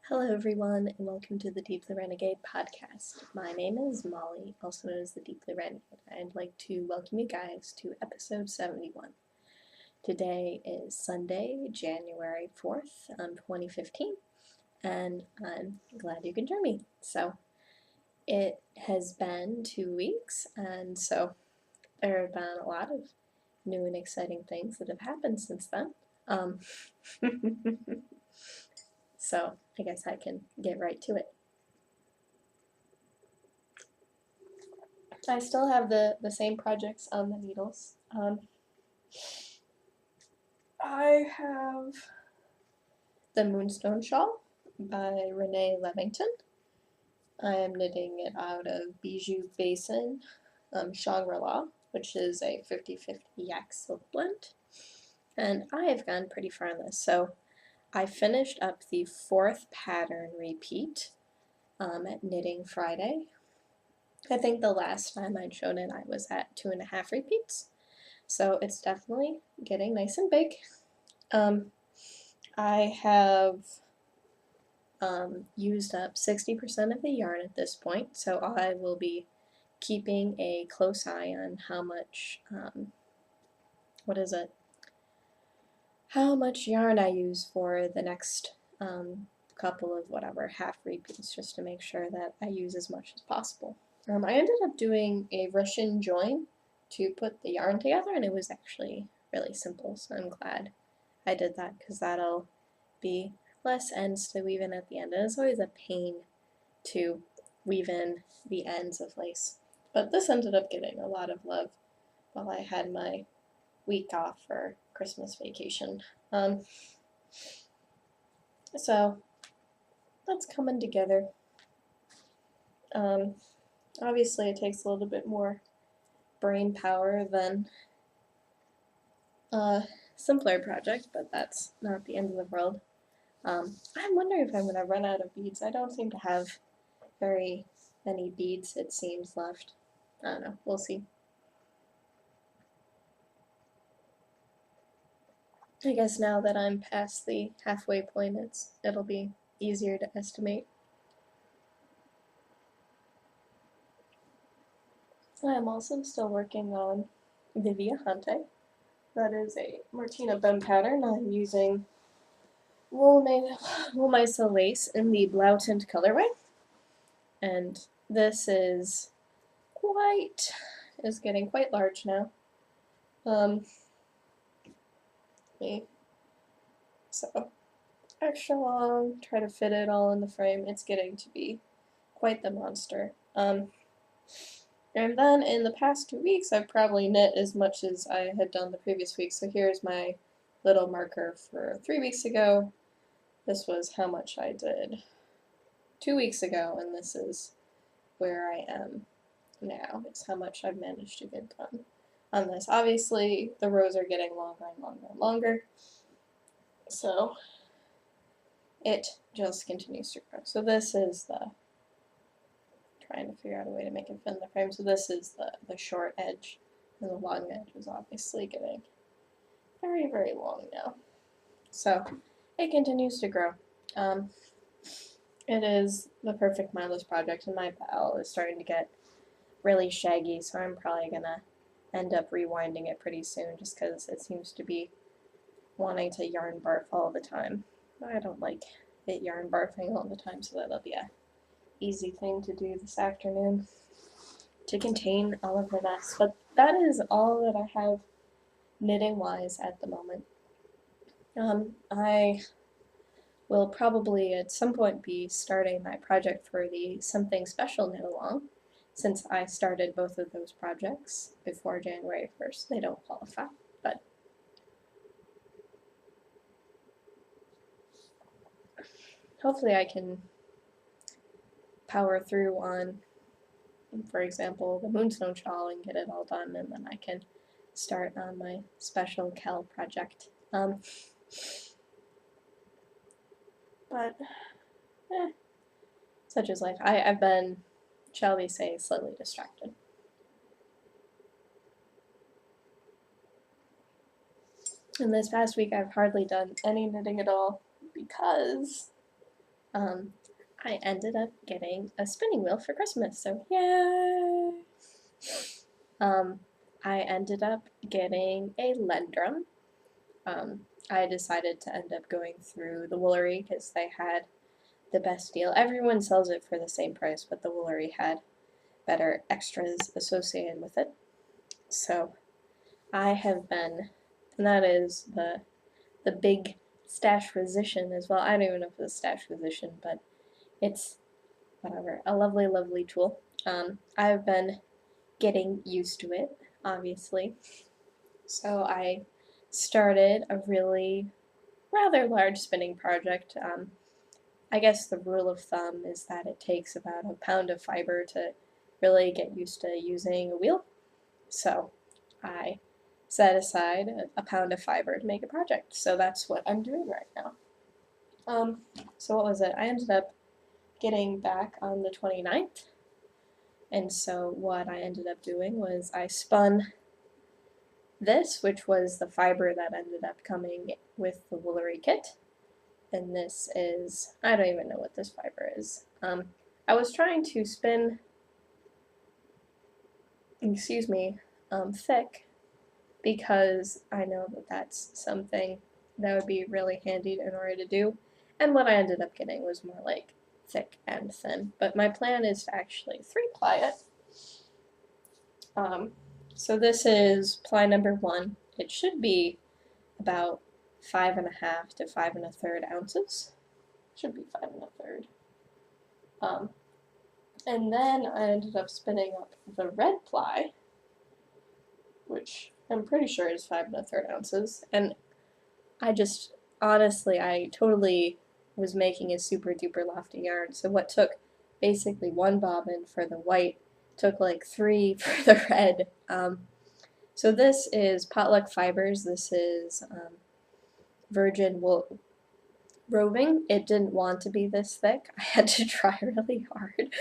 Hello, everyone, and welcome to the Deeply Renegade podcast. My name is Molly, also known as the Deeply Renegade. I'd like to welcome you guys to episode 71. Today is Sunday, January 4th, 2015, and I'm glad you can join me. So, it has been 2 weeks, and so there have been a lot of new and exciting things that have happened since then. So, I guess I can get right to it. I still have the same projects on the needles. I have the Moonstone Shawl by Renee Levington. I am knitting it out of Bijou Basin Shangri-La, which is a 50-50 yak silk blend. And I have gone pretty far on this. So I finished up the 4th pattern repeat at Knitting Friday. I think the last time I'd shown it I was at 2.5 repeats. So it's definitely getting nice and big. I have used up 60% of the yarn at this point, so I will be keeping a close eye on how much, how much yarn I use for the next couple of half repeats, just to make sure that I use as much as possible. I ended up doing a Russian join to put the yarn together, and it was actually really simple, so I'm glad I did that because that'll be less ends to weave in at the end, and it's always a pain to weave in the ends of lace. But this ended up getting a lot of love while I had my week off for Christmas vacation. So that's coming together. Obviously, it takes a little bit more brain power than a simpler project, but that's not the end of the world. I'm wondering if I'm going to run out of beads. I don't seem to have very many beads, it seems, left. I don't know. We'll see. I guess now that I'm past the halfway point, it'll be easier to estimate. I am also still working on Viviahante. That is a Martina Bem pattern. I'm using wool Mesa lace in the Blau Tint colorway. And this is getting quite large now. So extra long, try to fit it all in the frame. It's getting to be quite the monster. And then in the past 2 weeks, I've probably knit as much as I had done the previous week. So here's my little marker for 3 weeks ago. This was how much I did 2 weeks ago, and this is where I am now. It's how much I've managed to get done on this. Obviously, the rows are getting longer and longer and longer, so it just continues to grow. So this is trying to figure out a way to make it fit in the frame. So this is the short edge, and the long edge is obviously getting very, very long now. So it continues to grow. It is the perfect mindless project, and my pal is starting to get really shaggy, so I'm probably gonna end up rewinding it pretty soon, just because it seems to be wanting to yarn barf all the time. I don't like it yarn barfing all the time, so that'll be a easy thing to do this afternoon to contain all of the mess. But that is all that I have knitting wise at the moment. I will probably at some point be starting my project for the Something Special knit along, since I started both of those projects before January 1st. They don't qualify, but hopefully I can power through on, for example, the Moonstone Shawl and get it all done, and then I can start on my special Kel project. But, such is life. I've been, shall we say, slightly distracted. And this past week I've hardly done any knitting at all because I ended up getting a spinning wheel for Christmas, so yay! Um, I ended up getting a lead drum. I decided to end up going through the Woolery because they had the best deal. Everyone sells it for the same price, but the Woolery had better extras associated with it. So I have been, and that is the big stash physician as well. I don't even know if it's a stash physician, but it's whatever, a lovely, lovely tool. I've been getting used to it, obviously. So I started a really rather large spinning project. I guess the rule of thumb is that it takes about a pound of fiber to really get used to using a wheel. So I set aside a pound of fiber to make a project. So that's what I'm doing right now. So what was it? I ended up getting back on the 29th. And so what I ended up doing was I spun this, which was the fiber that ended up coming with the Woolery kit. And this is, I don't even know what this fiber is. I was trying to spin, excuse me, thick, because I know that that's something that would be really handy in order to do. And what I ended up getting was more like thick and thin. But my plan is to actually 3-ply it. So this is ply number 1. It should be about 5.5 to 5 1/3 ounces. Should be 5 1/3. And then I ended up spinning up the red ply, which I'm pretty sure is 5 1/3 ounces. And I just, honestly, I totally was making a super duper lofty yarn. So what took basically 1 bobbin for the white took like 3 for the red. So this is Potluck Fibers. This is virgin wool roving. It didn't want to be this thick. I had to try really hard.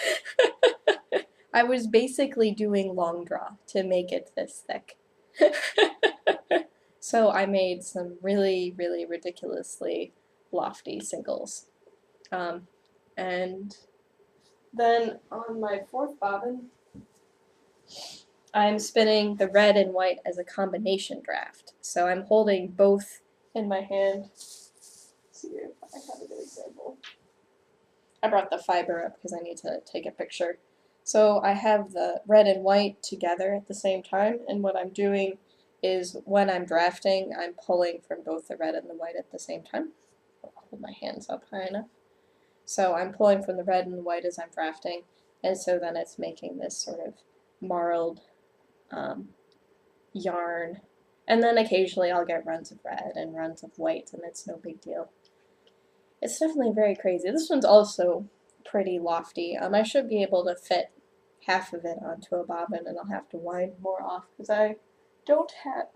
I was basically doing long draw to make it this thick. So I made some really, really ridiculously lofty singles. And then on my 4th bobbin, I'm spinning the red and white as a combination draft. So I'm holding both in my hand. Let's see if I have a good example. I brought the fiber up because I need to take a picture. So I have the red and white together at the same time, and what I'm doing is when I'm drafting, I'm pulling from both the red and the white at the same time. I'll hold my hands up high enough. So I'm pulling from the red and the white as I'm drafting, and so then it's making this sort of marled yarn. And then occasionally I'll get runs of red and runs of white, and it's no big deal. It's definitely very crazy. This one's also pretty lofty. I should be able to fit half of it onto a bobbin, and I'll have to wind more off because I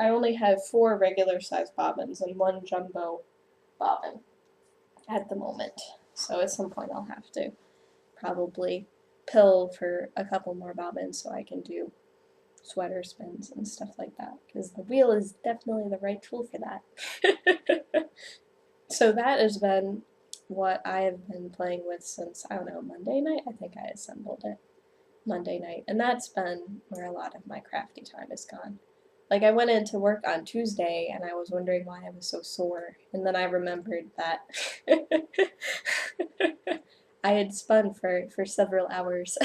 only have 4 regular size bobbins and 1 jumbo bobbin at the moment. So at some point I'll have to probably pill for a couple more bobbins so I can do sweater spins and stuff like that, because the wheel is definitely the right tool for that. So that has been what I have been playing with since, I don't know, Monday night? I think I assembled it Monday night, and that's been where a lot of my crafty time has gone. Like, I went into work on Tuesday, and I was wondering why I was so sore, and then I remembered that I had spun for several hours.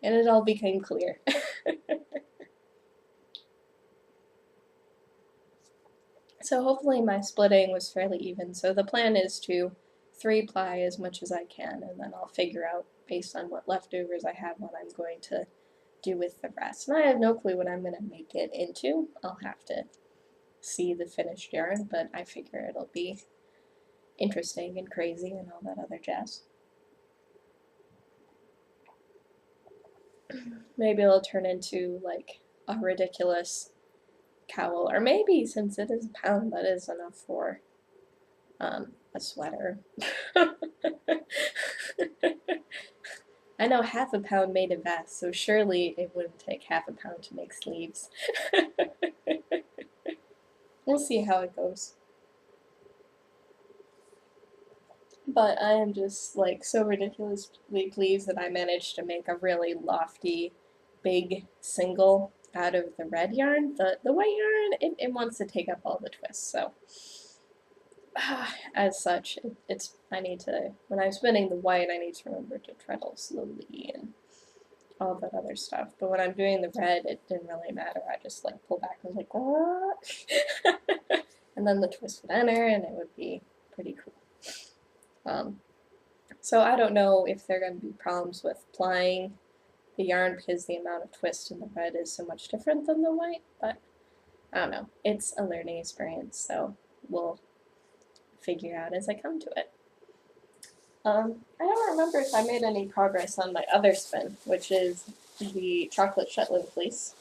And it all became clear. So hopefully my splitting was fairly even. So the plan is to 3-ply as much as I can, and then I'll figure out, based on what leftovers I have, what I'm going to do with the rest. And I have no clue what I'm going to make it into. I'll have to see the finished yarn, but I figure it'll be interesting and crazy and all that other jazz. Maybe it'll turn into like a ridiculous cowl, or maybe since it is a pound, that is enough for a sweater. I know half a pound made a vest, so surely it wouldn't take half a pound to make sleeves. we'll see how it goes. But I am just like so ridiculously pleased that I managed to make a really lofty, big single out of the red yarn. The white yarn, it wants to take up all the twists, so as such, it's I need to, when I'm spinning the white, I need to remember to treadle slowly and all that other stuff. But when I'm doing the red, it didn't really matter. I just like pull back and was like, what? And then the twist would enter, and it would be pretty cool. So I don't know if there are going to be problems with plying the yarn because the amount of twist in the red is so much different than the white, but I don't know. It's a learning experience, so we'll figure out as I come to it. I don't remember if I made any progress on my other spin, which is the chocolate Shetland fleece.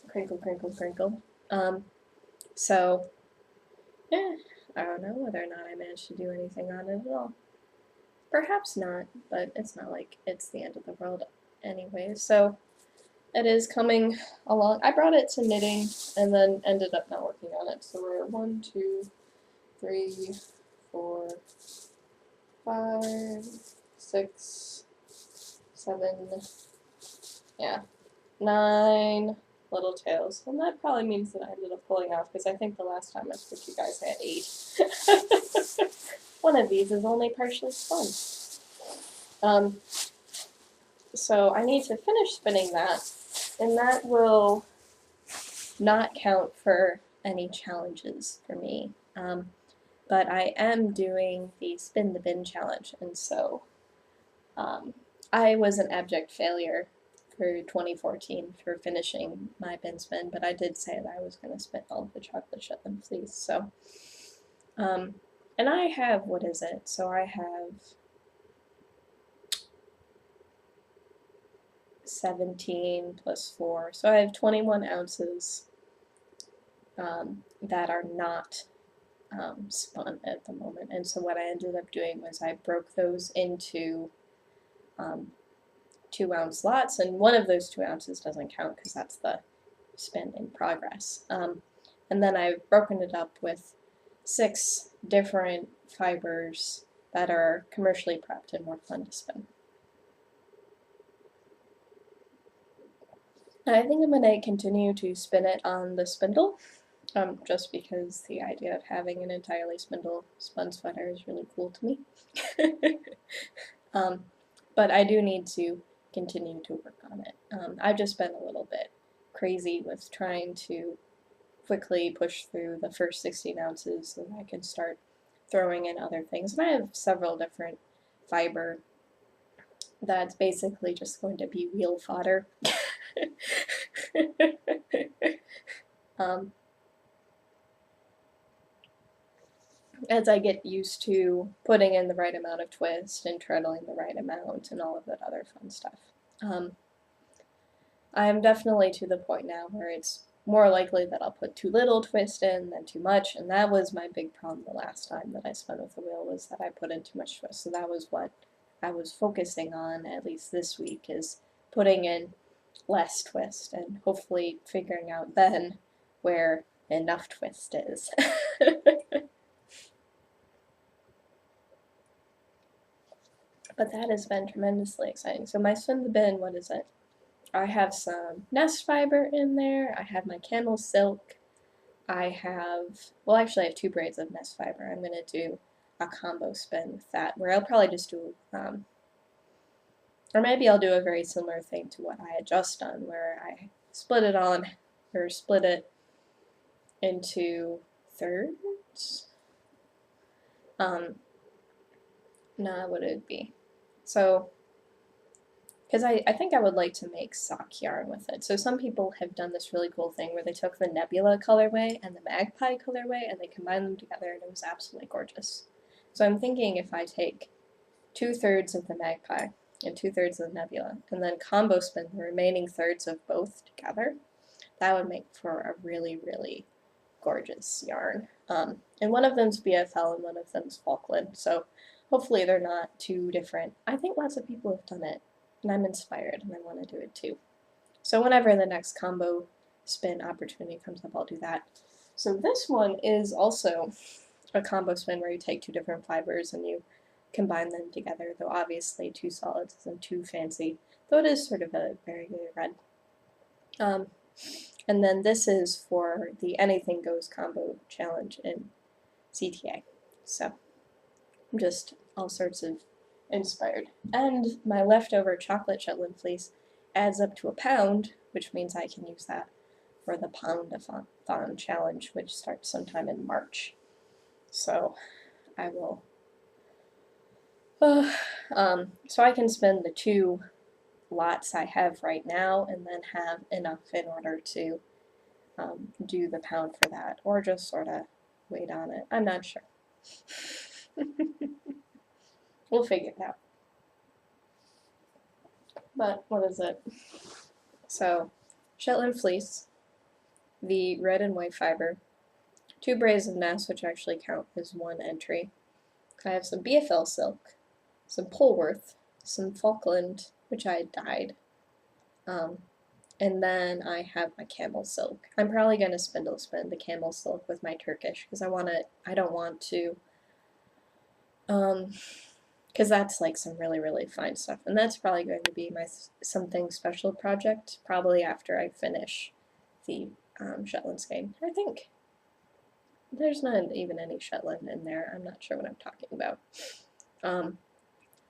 Crinkle, crinkle, crinkle. So, yeah, I don't know whether or not I managed to do anything on it at all. Perhaps not, but it's not like it's the end of the world anyway. So, it is coming along. I brought it to knitting and then ended up not working on it. So we're 1, 2, 3, 4, 5, 6, 7, yeah, 9 little tails. And that probably means that I ended up pulling off because I think the last time I spoke to you guys I had 8. One of these is only partially spun. So I need to finish spinning that, and that will not count for any challenges for me. But I am doing the Spin the Bin challenge, and so I was an abject failure for 2014 for finishing my bin spin, but I did say that I was going to spin all of the chocolate Shetland fleece. So, and I have, what is it? So I have 17 plus 4, so I have 21 ounces that are not spun at the moment. And so what I ended up doing was I broke those into 2-ounce lots, and one of those 2 ounces doesn't count because that's the spin in progress. And then I've broken it up with 6 different fibers that are commercially prepped and more fun to spin. I think I'm going to continue to spin it on the spindle, just because the idea of having an entirely spun sweater is really cool to me. But I do need to continue to work on it. I've just been a little bit crazy with trying to quickly push through the first 16 ounces so that I can start throwing in other things. And I have several different fiber that's basically just going to be wheel fodder. As I get used to putting in the right amount of twist and treadling the right amount and all of that other fun stuff. I am definitely to the point now where it's more likely that I'll put too little twist in than too much, and that was my big problem the last time that I spun with the wheel, was that I put in too much twist. So that was what I was focusing on, at least this week, is putting in less twist and hopefully figuring out then where enough twist is. But that has been tremendously exciting. So my Spin the Bin, what is it? I have some nest fiber in there, I have my camel silk, I have, well actually I have 2 braids of nest fiber. I'm going to do a combo spin with that, where I'll probably just do, or maybe I'll do a very similar thing to what I had just done, where I split it into thirds. What would it be? So, because I think I would like to make sock yarn with it. So some people have done this really cool thing where they took the Nebula colorway and the Magpie colorway and they combined them together, and it was absolutely gorgeous. So I'm thinking if I take 2/3 of the Magpie and 2/3 of the Nebula and then combo spin the remaining thirds of both together, that would make for a really, really gorgeous yarn. And one of them's BFL and one of them's Falkland, so hopefully they're not too different. I think lots of people have done it, and I'm inspired, and I want to do it too. So whenever the next combo spin opportunity comes up, I'll do that. So this one is also a combo spin where you take two different fibers and you combine them together, though obviously two solids isn't too fancy, though it is sort of a variegated red. And then this is for the Anything Goes combo challenge in CTA. So I'm just all sorts of inspired. And my leftover chocolate Shetland fleece adds up to a pound, which means I can use that for the Pound-a-thon challenge, which starts sometime in March. So I will. So I can spend the 2 lots I have right now and then have enough in order to do the pound for that, or just sort of wait on it. I'm not sure. We'll figure it out. But what is it? So, Shetland fleece, the red and white fiber, 2 braids of nest, which actually count as 1 entry. I have some BFL silk, some Polworth, some Falkland, which I had dyed, and then I have my camel silk. I'm probably going to spindle spin the camel silk with my Turkish because I don't want to, because that's like some really, really fine stuff. And that's probably going to be my something special project, probably after I finish the Shetland skein. I think there's not even any Shetland in there. I'm not sure what I'm talking about.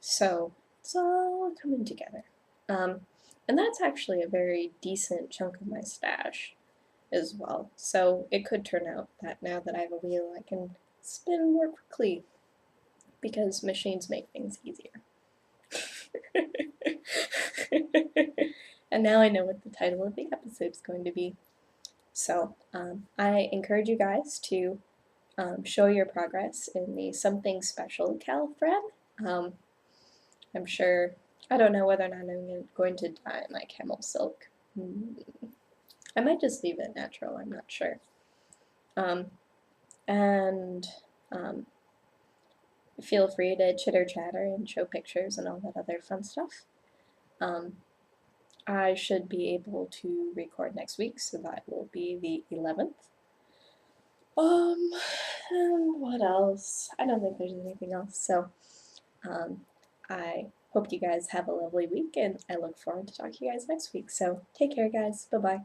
So it's all coming together. And that's actually a very decent chunk of my stash as well. So it could turn out that now that I have a wheel, I can spin more quickly because machines make things easier. And now I know what the title of the episode is going to be. So I encourage you guys to show your progress in the Something Special cal thread. I'm sure, I don't know whether or not I'm going to dye my camel silk. I might just leave it natural, I'm not sure. And feel free to chitter chatter and show pictures and all that other fun stuff. I should be able to record next week, so that will be the 11th. And what else? I don't think there's anything else, so I hope you guys have a lovely week, and I look forward to talking to you guys next week. So take care, guys. Bye-bye.